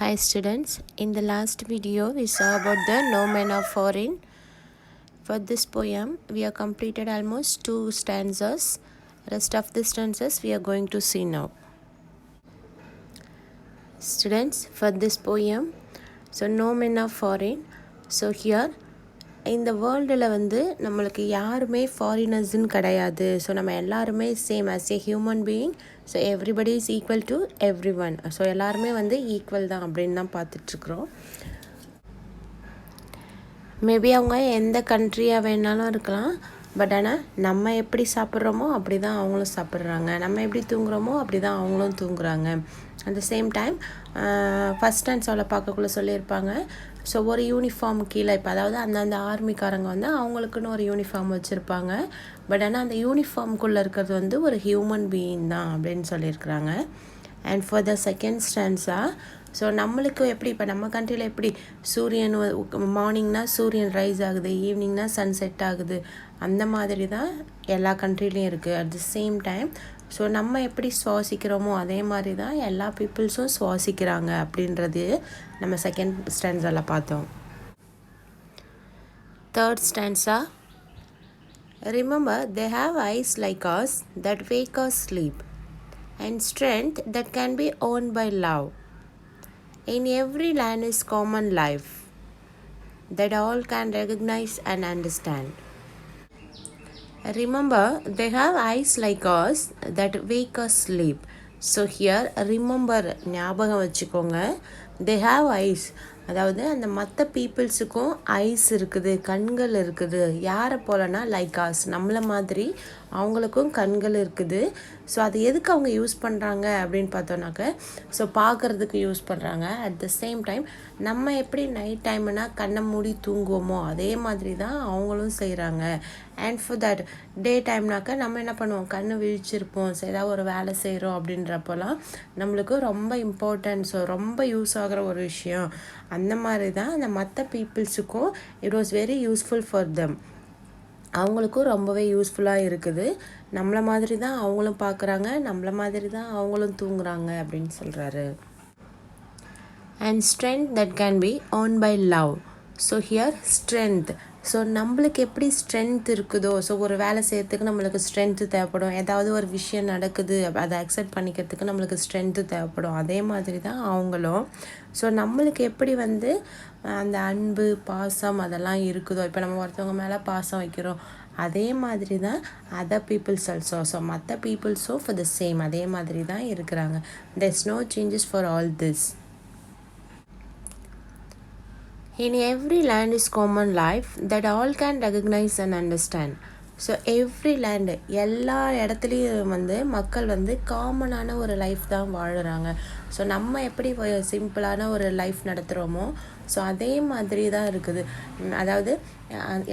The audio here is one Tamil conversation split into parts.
Hi students, in the last video we saw about the No Men Are Foreign. For this poem we have completed almost 2 stanzas. Rest of the stanzas we are going to see now. Students, for this poem, so No Men Are Foreign. So here இந்த வேர்ல்டில் நம்மளுக்கு யாருமே ஃபாரினர்ஸ்ன்னு கிடையாது. ஸோ நம்ம எல்லாருமே same as a human being. So everybody is equal to every one. So எல்லாருமே ஈக்குவல் தான் அப்படின்னு தான் பார்த்துட்ருக்குறோம். மேபி அவங்க எந்த கண்ட்ரியாக வேணாலும் இருக்கலாம். பட் ஆனால் நம்ம எப்படி சாப்பிட்றோமோ அப்படி தான் அவங்களும் சாப்பிட்றாங்க. நம்ம எப்படி தூங்குகிறோமோ அப்படி தான் அவங்களும் தூங்குறாங்க. At the same time first ஸ்டான்ஸாவில் பார்க்கக்குள்ளே சொல்லியிருப்பாங்க. ஸோ ஒரு யூனிஃபார்ம் கீழே இப்போ அதாவது அந்தந்த ஆர்மிக்காரங்க அவங்களுக்குன்னு ஒரு யூனிஃபார்ம் வச்சுருப்பாங்க. பட் ஆனால் அந்த யூனிஃபார்முக்குள்ளே இருக்கிறது ஒரு ஹியூமன் பீயிங் தான் அப்படின்னு சொல்லியிருக்கிறாங்க. And for the second stanza, so நம்மளுக்கு எப்படி இப்போ நம்ம கண்ட்ரியில் எப்படி சூரியன் மார்னிங்னா சூரியன் ரைஸ் ஆகுது, ஈவினிங்னா சன் செட் ஆகுது, அந்த மாதிரி தான் எல்லா கண்ட்ரிலையும் இருக்குது. At the same time so நம்ம எப்படி சுவாசிக்கிறோமோ அதே மாதிரி தான் எல்லா பீப்புள்ஸும் சுவாசிக்கிறாங்க அப்படின்றது நம்ம செகண்ட் ஸ்டான்ஸாவில் பார்த்தோம். Third stanza, remember they have eyes like us that wake us sleep and strength that can be owned by love. In every land is common life that all can recognize and understand. Remember, they have eyes like us that wake us sleep. So here, remember, ஞாபகம் வச்சுக்கோங்க, they have eyes. அதாவது அந்த மற்ற பீப்புள்ஸுக்கும் ஐஸ் இருக்குது, கண்கள் இருக்குது. யாரை போலனா லைக் ஆஸ், நம்மளை மாதிரி அவங்களுக்கும் கண்கள் இருக்குது. ஸோ அது எதுக்கு அவங்க யூஸ் பண்ணுறாங்க அப்படின்னு பார்த்தோன்னாக்க, ஸோ பார்க்குறதுக்கு யூஸ் பண்ணுறாங்க. அட் த சேம் டைம் நம்ம எப்படி நைட் டைம்னா கண்ணை மூடி தூங்குவோமோ அதே மாதிரி தான் அவங்களும் செய்கிறாங்க. அண்ட் ஃபார் தட் டே டைம்னாக்க நம்ம என்ன பண்ணுவோம், கண்ணு விழிச்சிருப்போம். ஸோ ஏதாவது ஒரு வேலை செய்கிறோம் அப்படின்றப்போலாம் நம்மளுக்கு ரொம்ப இம்பார்ட்டன்ட், ஸோ ரொம்ப யூஸ் ஆகிற ஒரு விஷயம். அந்த மாதிரி தான் அந்த மற்ற பீப்புள்ஸுக்கும் it was very useful for them. அவங்களுக்கும் ரொம்பவே யூஸ்ஃபுல்லாக இருக்குது. நம்மளை மாதிரி தான் அவங்களும் பார்க்குறாங்க, நம்மளை மாதிரி தான் அவங்களும் தூங்குறாங்க அப்படின்னு சொல்கிறாரு. And strength that can be won by love. So here strength, so நம்மளுக்கு எப்படி ஸ்ட்ரென்த் இருக்குதோ, ஸோ ஒரு வேலை செய்யறதுக்கு நம்மளுக்கு ஸ்ட்ரென்த்து தேவைப்படும். ஏதாவது ஒரு விஷயம் நடக்குது அதை அக்செப்ட் பண்ணிக்கிறதுக்கு நம்மளுக்கு ஸ்ட்ரென்த்து தேவைப்படும். அதே மாதிரி தான் அவங்களும். ஸோ நம்மளுக்கு எப்படி அந்த அன்பு பாசம் அதெல்லாம் இருக்குதோ, இப்போ நம்ம ஒருத்தவங்க மேலே பாசம் வைக்கிறோம், அதே மாதிரி தான் அதர் பீப்புள்ஸ் ஆல்சோ. ஸோ மற்ற பீப்புள்ஸும் ஃபார் த சேம் அதே மாதிரி தான் இருக்கிறாங்க. There is no changes for all this. In every land is common life that all can recognize and understand. So every land, எல்லா இடத்துலையும் மக்கள் காமனான ஒரு லைஃப் தான் வாழுறாங்க. ஸோ நம்ம எப்படி சிம்பிளான ஒரு லைஃப் நடத்துகிறோமோ ஸோ அதே மாதிரி தான் இருக்குது. அதாவது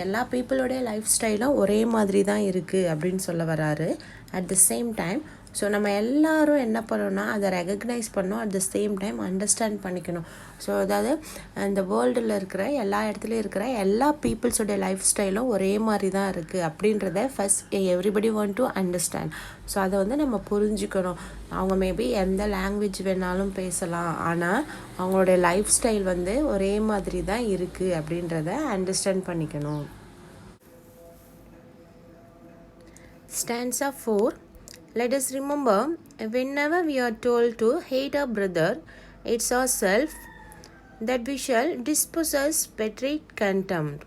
எல்லா பீப்புளோடைய லைஃப் ஸ்டைலும் ஒரே மாதிரி தான் இருக்குது அப்படின்னு சொல்ல வராரு. At the same time so நம்ம எல்லோரும் என்ன பண்ணோன்னா அதை ரெகக்னைஸ் பண்ணோம், at the same time understand பண்ணிக்கணும். ஸோ அதாவது இந்த வேர்ல்டில் இருக்கிற எல்லா இடத்துலையும் இருக்கிற எல்லா பீப்புள்ஸோடைய லைஃப் ஸ்டைலும் ஒரே மாதிரி தான் இருக்குது அப்படின்றத first everybody want to understand. So அதை நம்ம புரிஞ்சுக்கணும். அவங்க மேபி எந்த லாங்குவேஜ் வேணாலும் பேசலாம், ஆனால் அவங்களுடைய லைஃப் ஸ்டைல் ஒரே மாதிரி தான் இருக்குது அப்படின்றத அண்டர்ஸ்டாண்ட் பண்ணிக்கணும். Stanza 4. Let us remember, whenever we are told to hate our brother, it's ourself that we shall dispossess betrayed contempt.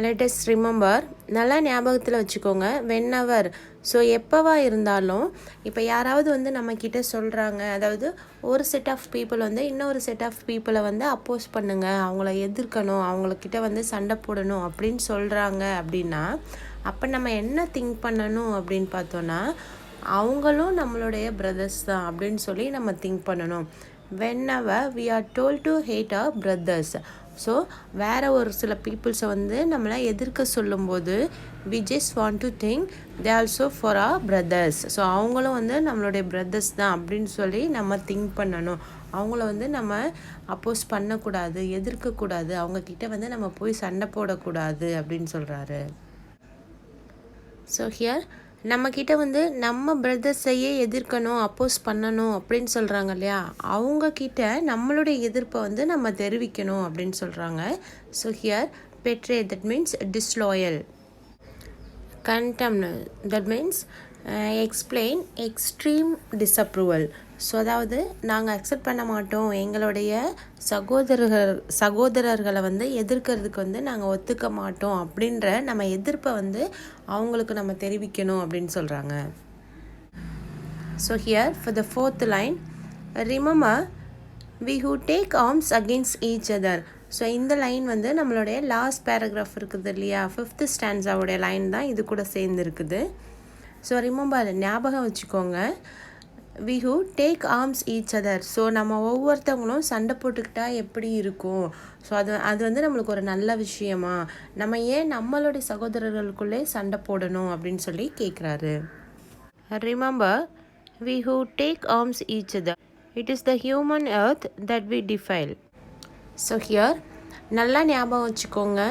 Let us remember, நல்லா ஞாபகத்தில் வச்சுக்கோங்க. வென்னவர், ஸோ எப்போவா இருந்தாலும் இப்போ யாராவது நம்மக்கிட்ட சொல்கிறாங்க, அதாவது ஒரு செட் ஆஃப் பீப்புள் இன்னொரு செட் ஆஃப் பீப்புளை அப்போஸ் பண்ணுங்கள், அவங்கள எதிர்க்கணும், அவங்கக்கிட்ட சண்டை போடணும் அப்படின்னு சொல்கிறாங்க அப்படின்னா அப்போ நம்ம என்ன திங்க் பண்ணணும் அப்படின்னு பார்த்தோன்னா, அவங்களும் நம்மளுடைய பிரதர்ஸ் தான் அப்படின்னு சொல்லி நம்ம திங்க் பண்ணணும். whenever we are told to hate our brothers, so வேறு ஒரு சில பீப்புள்ஸை நம்மளை எதிர்க்க சொல்லும்போது we just want to think they also for our brothers, so அவங்களும் நம்மளுடைய பிரதர்ஸ் தான் அப்படின்னு சொல்லி நம்ம திங்க் பண்ணணும். அவங்கள நம்ம அப்போஸ் பண்ணக்கூடாது, எதிர்க்கக்கூடாது, அவங்கக்கிட்ட நம்ம போய் சண்டை போடக்கூடாது அப்படின்னு சொல்கிறாரு. ஸோ ஹியர் நம்மக்கிட்ட வந்து நம்ம பிரதர்ஸையே எதிர்க்கணும், அப்போஸ் பண்ணணும் அப்படின்னு சொல்கிறாங்க இல்லையா, அவங்கக்கிட்ட நம்மளுடைய எதிர்ப்பை வந்து நம்ம தெரிவிக்கணும் அப்படின்னு சொல்கிறாங்க. So here betray that means disloyal. Condemn that means explain extreme disapproval. So அதாவது நாங்கள் அக்செப்ட் பண்ண மாட்டோம், எங்களுடைய சகோதரர்களை வந்து எதிர்க்கிறதுக்கு வந்து நாங்கள் ஒத்துக்க மாட்டோம் அப்படின்ற நம்ம எதிர்ப்பை வந்து அவங்களுக்கு நம்ம தெரிவிக்கணும் அப்படின்னு சொல்கிறாங்க. So here for the 4th line, remember we who take arms against each other. So இந்த லைன் வந்து நம்மளுடைய லாஸ்ட் பேராகிராஃப் இருக்குது இல்லையா, 5th ஸ்டான்ஸாவுடைய லைன் தான் இது கூட சேர்ந்து இருக்குது. ஸோ ரிமெம்பர் ஞாபகம் வச்சுக்கோங்க, we who take arms each other. So நம்ம ஒவ்வொருத்தவங்களும் சண்டை போட்டுக்கிட்டால் எப்படி இருக்கும், ஸோ அது வந்து நம்மளுக்கு ஒரு நல்ல விஷயமா, நம்ம ஏன் நம்மளுடைய சகோதரர்களுக்குள்ளே சண்டை போடணும் அப்படின்னு சொல்லி கேட்குறாரு. Remember we who take arms each other, it is the human earth that we defile. So here நல்லா ஞாபகம் வச்சுக்கோங்க,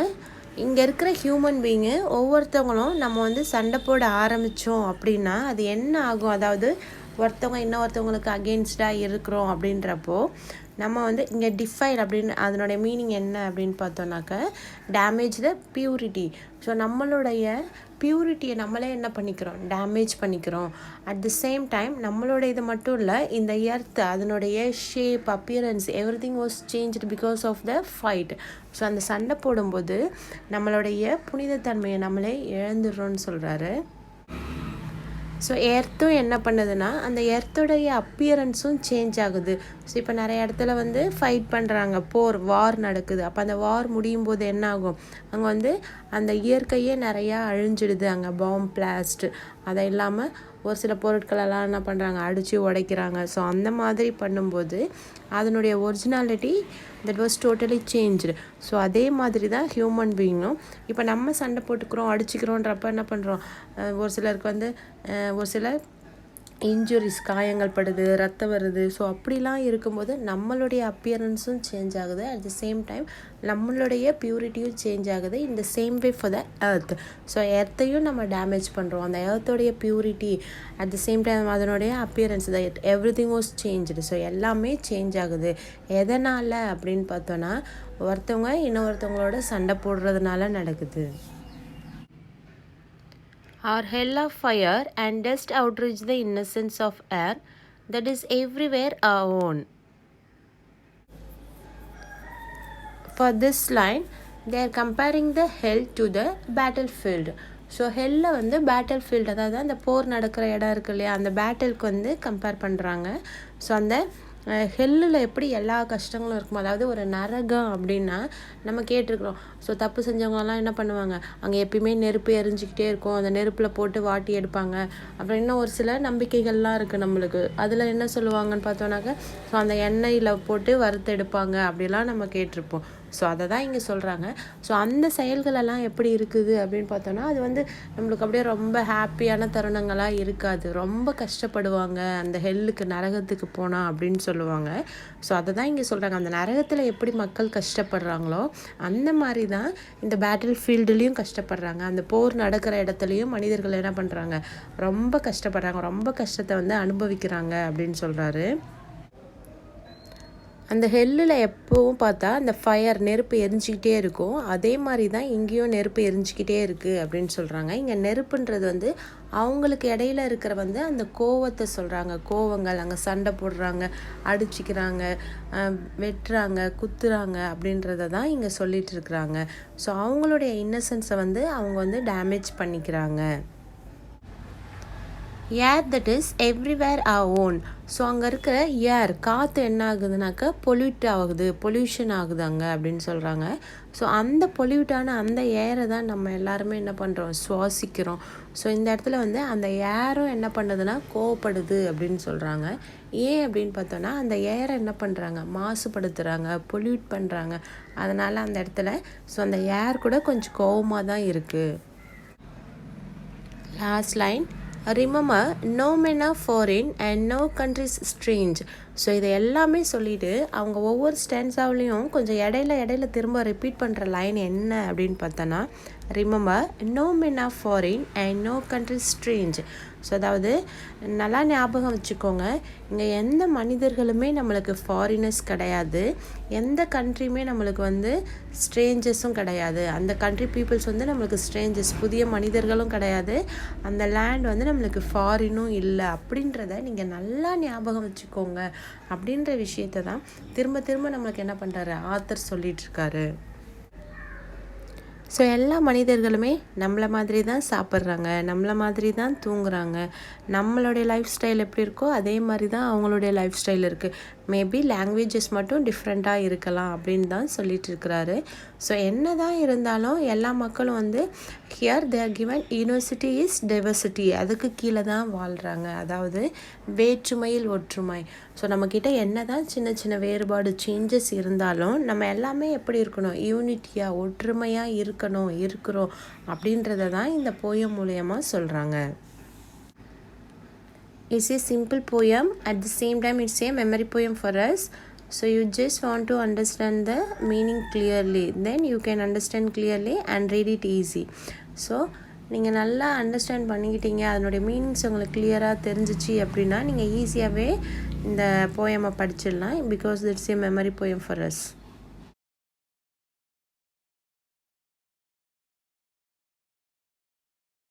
இங்கே இருக்கிற ஹியூமன் பீயிங்கு ஒவ்வொருத்தவங்களும் நம்ம வந்து சண்டை போட ஆரம்பித்தோம் அப்படின்னா அது என்ன ஆகும், அதாவது ஒருத்தவங்க இன்னொருத்தவங்களுக்கு அகெயின்ஸ்டாக இருக்கிறோம் அப்படின்றப்போ நம்ம வந்து இங்கே டிஃபைல் அப்படின்னு அதனுடைய மீனிங் என்ன அப்படின்னு பார்த்தோன்னாக்க டேமேஜ் த பியூரிட்டி. ஸோ நம்மளுடைய பியூரிட்டியை நம்மளே என்ன பண்ணிக்கிறோம், டேமேஜ் பண்ணிக்கிறோம். அட் தி சேம் டைம் நம்மளோட இது மட்டும் இல்லை, இந்த எர்த் அதனுடைய shape appearance everything was changed because of the fight. So அந்த சண்டை போடும்போது நம்மளுடைய புனிதத்தன்மையை நம்மளே இழந்துடுறோன்னு சொல்கிறாரு. ஸோ எர்த்தும் என்ன பண்ணுதுன்னா அந்த எர்த்தோடைய அப்பியரன்ஸும் சேஞ்ச் ஆகுது. ஸோ இப்போ நிறைய இடத்துல வந்து ஃபைட் பண்ணுறாங்க, வார் நடக்குது. அப்போ அந்த வார் முடியும் போது என்ன ஆகும், அங்கே வந்து அந்த இயற்கையே நிறையா அழிஞ்சிடுது, அங்கே பாம் பிளாஸ்ட், அதை இல்லாமல் ஒரு சில பொருட்களெல்லாம் என்ன பண்ணுறாங்க, அடித்து உடைக்கிறாங்க. ஸோ அந்த மாதிரி பண்ணும்போது அதனுடைய originality that was totally changed. So அதே மாதிரி தான் ஹியூமன் பீயிங்கும். இப்போ நம்ம சண்டை போட்டுக்கிறோம் அடிச்சுக்கிறோன்றப்ப என்ன பண்ணுறோம், ஒரு சிலருக்கு வந்து ஒரு சில இன்ஜுரிஸ், காயங்கள் படுது, ரத்தம் வருது. ஸோ அப்படிலாம் இருக்கும்போது நம்மளுடைய அப்பியரன்ஸும் சேஞ்ச் ஆகுது, அட் த சேம் டைம் நம்மளுடைய பியூரிட்டியும் சேஞ்ச் ஆகுது. இந்த same way for the earth. So எர்த்தையும் நம்ம டேமேஜ் பண்ணுறோம், அந்த எர்த்தோடைய purity at the same time அதனுடைய appearance everything was changed. So எல்லாமே சேஞ்ச் ஆகுது. எதனால் அப்படின்னு பார்த்தோன்னா ஒருத்தவங்க இன்னொருத்தவங்களோட சண்டை போடுறதுனால நடக்குது. Our hell of fire and dust outrage the innocence of air that is everywhere our own. For this line, they are comparing the hell to the battlefield. So ஹெல்லை வந்து பேட்டில் அதாவது அந்த போர் நடக்கிற இடம் இருக்கு இல்லையா, அந்த பேட்டிலுக்கு வந்து கம்பேர் பண்ணுறாங்க. ஸோ அந்த ஹெல்லில் எப்படி எல்லா கஷ்டங்களும் இருக்குமோ, அதாவது ஒரு நரகம் அப்படின்னா நம்ம கேட்டிருக்கிறோம். ஸோ தப்பு செஞ்சவங்கலாம் என்ன பண்ணுவாங்க, அங்கே எப்பயுமே நெருப்பு எரிஞ்சிக்கிட்டே இருக்கும், அந்த நெருப்பில் போட்டு வாட்டி எடுப்பாங்க. அப்புறம் இன்னும் ஒரு சில நம்பிக்கைகள்லாம் இருக்குது நம்மளுக்கு. அதில் என்ன சொல்லுவாங்கன்னு பார்த்தோன்னாக்க, ஸோ அந்த எண்ணெயில் போட்டு வறுத்து எடுப்பாங்க அப்படிலாம் நம்ம கேட்டிருப்போம். ஸோ அதை தான் இங்கே சொல்கிறாங்க. ஸோ அந்த செயல்களெல்லாம் எப்படி இருக்குது அப்படின்னு பார்த்தோன்னா அது வந்து நம்மளுக்கு அப்படியே ரொம்ப ஹாப்பியான தருணங்களாக இருக்காது, ரொம்ப கஷ்டப்படுவாங்க அந்த ஹெல்லுக்கு, நரகத்துக்கு போனால் அப்படின்னு சொல்லுவாங்க. ஸோ அதை தான் இங்கே சொல்கிறாங்க, அந்த நரகத்தில் எப்படி மக்கள் கஷ்டப்படுறாங்களோ அந்த மாதிரி தான் இந்த பேட்டில் ஃபீல்டுலேயும் கஷ்டப்படுறாங்க. அந்த போர் நடக்கிற இடத்துலையும் மனிதர்கள் என்ன பண்ணுறாங்க, ரொம்ப கஷ்டப்படுறாங்க, ரொம்ப கஷ்டத்தை வந்து அனுபவிக்கிறாங்க அப்படின்னு சொல்கிறாரு. அந்த ஹெல்லில் எப்போவும் பார்த்தா அந்த ஃபயர், நெருப்பு எரிஞ்சிக்கிட்டே இருக்கும். அதே மாதிரி தான் இங்கேயும் நெருப்பு எரிஞ்சிக்கிட்டே இருக்குது அப்படின்னு சொல்கிறாங்க. இங்கே நெருப்புன்றது வந்து அவங்களுக்கு இடையில இருக்கிற வந்து அந்த கோவத்தை சொல்கிறாங்க. கோவங்கள், அங்கே சண்டை போடுறாங்க, அடிச்சிக்கிறாங்க, வெட்டுறாங்க, குத்துறாங்க அப்படின்றத தான் இங்கே சொல்லிட்டு இருக்கிறாங்க. ஸோ அவங்களுடைய இன்னசென்ஸை வந்து அவங்க வந்து டேமேஜ் பண்ணிக்கிறாங்க. ஏர் that is everywhere our own. So அங்கே இருக்கிற ஏர், காற்று என்ன ஆகுதுனாக்கா பொல்யூஷன் ஆகுது அங்கே அப்படின்னு சொல்கிறாங்க. ஸோ அந்த பொல்யூட்டான அந்த ஏரை தான் நம்ம எல்லாருமே என்ன பண்ணுறோம், சுவாசிக்கிறோம். ஸோ இந்த இடத்துல வந்து அந்த ஏரும் என்ன பண்ணுதுன்னா கோவப்படுது அப்படின்னு சொல்கிறாங்க. ஏன் அப்படின்னு பார்த்தோன்னா அந்த ஏரை என்ன பண்ணுறாங்க, மாசுபடுத்துகிறாங்க, பொல்யூட் பண்ணுறாங்க. அதனால் அந்த இடத்துல ஸோ அந்த ஏர் கூட கொஞ்சம் கோவமாக தான் இருக்குது. Last line, remember no men are foreign and no country is strange. So இதை எல்லாமே சொல்லிவிட்டு அவங்க ஒவ்வொரு ஸ்டான்ஸாவிலையும் கொஞ்சம் இடையில திரும்ப ரிப்பீட் பண்ணுற லைன் என்ன அப்படின்னு பார்த்தோன்னா, remember no men are foreign and no country strange. So அதாவது நல்லா ஞாபகம் வச்சுக்கோங்க, இங்கே எந்த மனிதர்களுமே நம்மளுக்கு ஃபாரினர்ஸ் கிடையாது, எந்த கண்ட்ரியுமே நம்மளுக்கு வந்து ஸ்ட்ரேஞ்சர்ஸும் கிடையாது. அந்த கண்ட்ரி பீப்புள்ஸ் வந்து நம்மளுக்கு ஸ்ட்ரேஞ்சர்ஸ், புதிய மனிதர்களும் கிடையாது, அந்த லேண்ட் வந்து நம்மளுக்கு ஃபாரினும் இல்லை அப்படின்றத நீங்கள் நல்லா ஞாபகம் வச்சுக்கோங்க. அப்படின்ற விஷயத்தை தான் திரும்ப திரும்ப நம்மளுக்கு என்ன பண்ணுறாரு ஆத்தர் சொல்லிகிட்ருக்காரு. ஸோ எல்லா மனிதர்களுமே நம்மளை மாதிரி தான் சாப்பிட்றாங்க, நம்மளை மாதிரி தான் தூங்குறாங்க, நம்மளுடைய லைஃப் ஸ்டைல் எப்படி இருக்கோ அதே மாதிரி தான் அவங்களுடைய லைஃப் ஸ்டைல் இருக்குது. மேபி லாங்குவேஜஸ் மட்டும் டிஃப்ரெண்ட்டாக இருக்கலாம் அப்படின்னு தான் சொல்லிட்டு இருக்கிறாரு. ஸோ என்ன தான் இருந்தாலும் எல்லா மக்களும் வந்து here they are given university is diversity, அதுக்கு கீழே தான் வாழ்கிறாங்க. அதாவது வேற்றுமையில் ஒற்றுமை. ஸோ நம்மக்கிட்ட என்ன தான் சின்ன சின்ன வேறுபாடு சேஞ்சஸ் இருந்தாலும் நம்ம எல்லாமே எப்படி இருக்கணும், யூனிட்டியாக ஒற்றுமையாக இருக்கிறோம் அப்படின்றத தான் இந்த போயம் மூலயமா சொல்கிறாங்க. It's a simple poem, at the same time it's a memory poem for us. So you just want to understand the meaning clearly, then you can understand clearly and read it easy. So நீங்கள் நல்லா அண்டர்ஸ்டாண்ட் பண்ணிக்கிட்டீங்க, அதனுடைய மீனிங்ஸ் உங்களுக்கு கிளியராக தெரிஞ்சிச்சு அப்படின்னா நீங்கள் ஈஸியாகவே இந்த போயமை படிச்சிடலாம். Because it's a memory poem for as.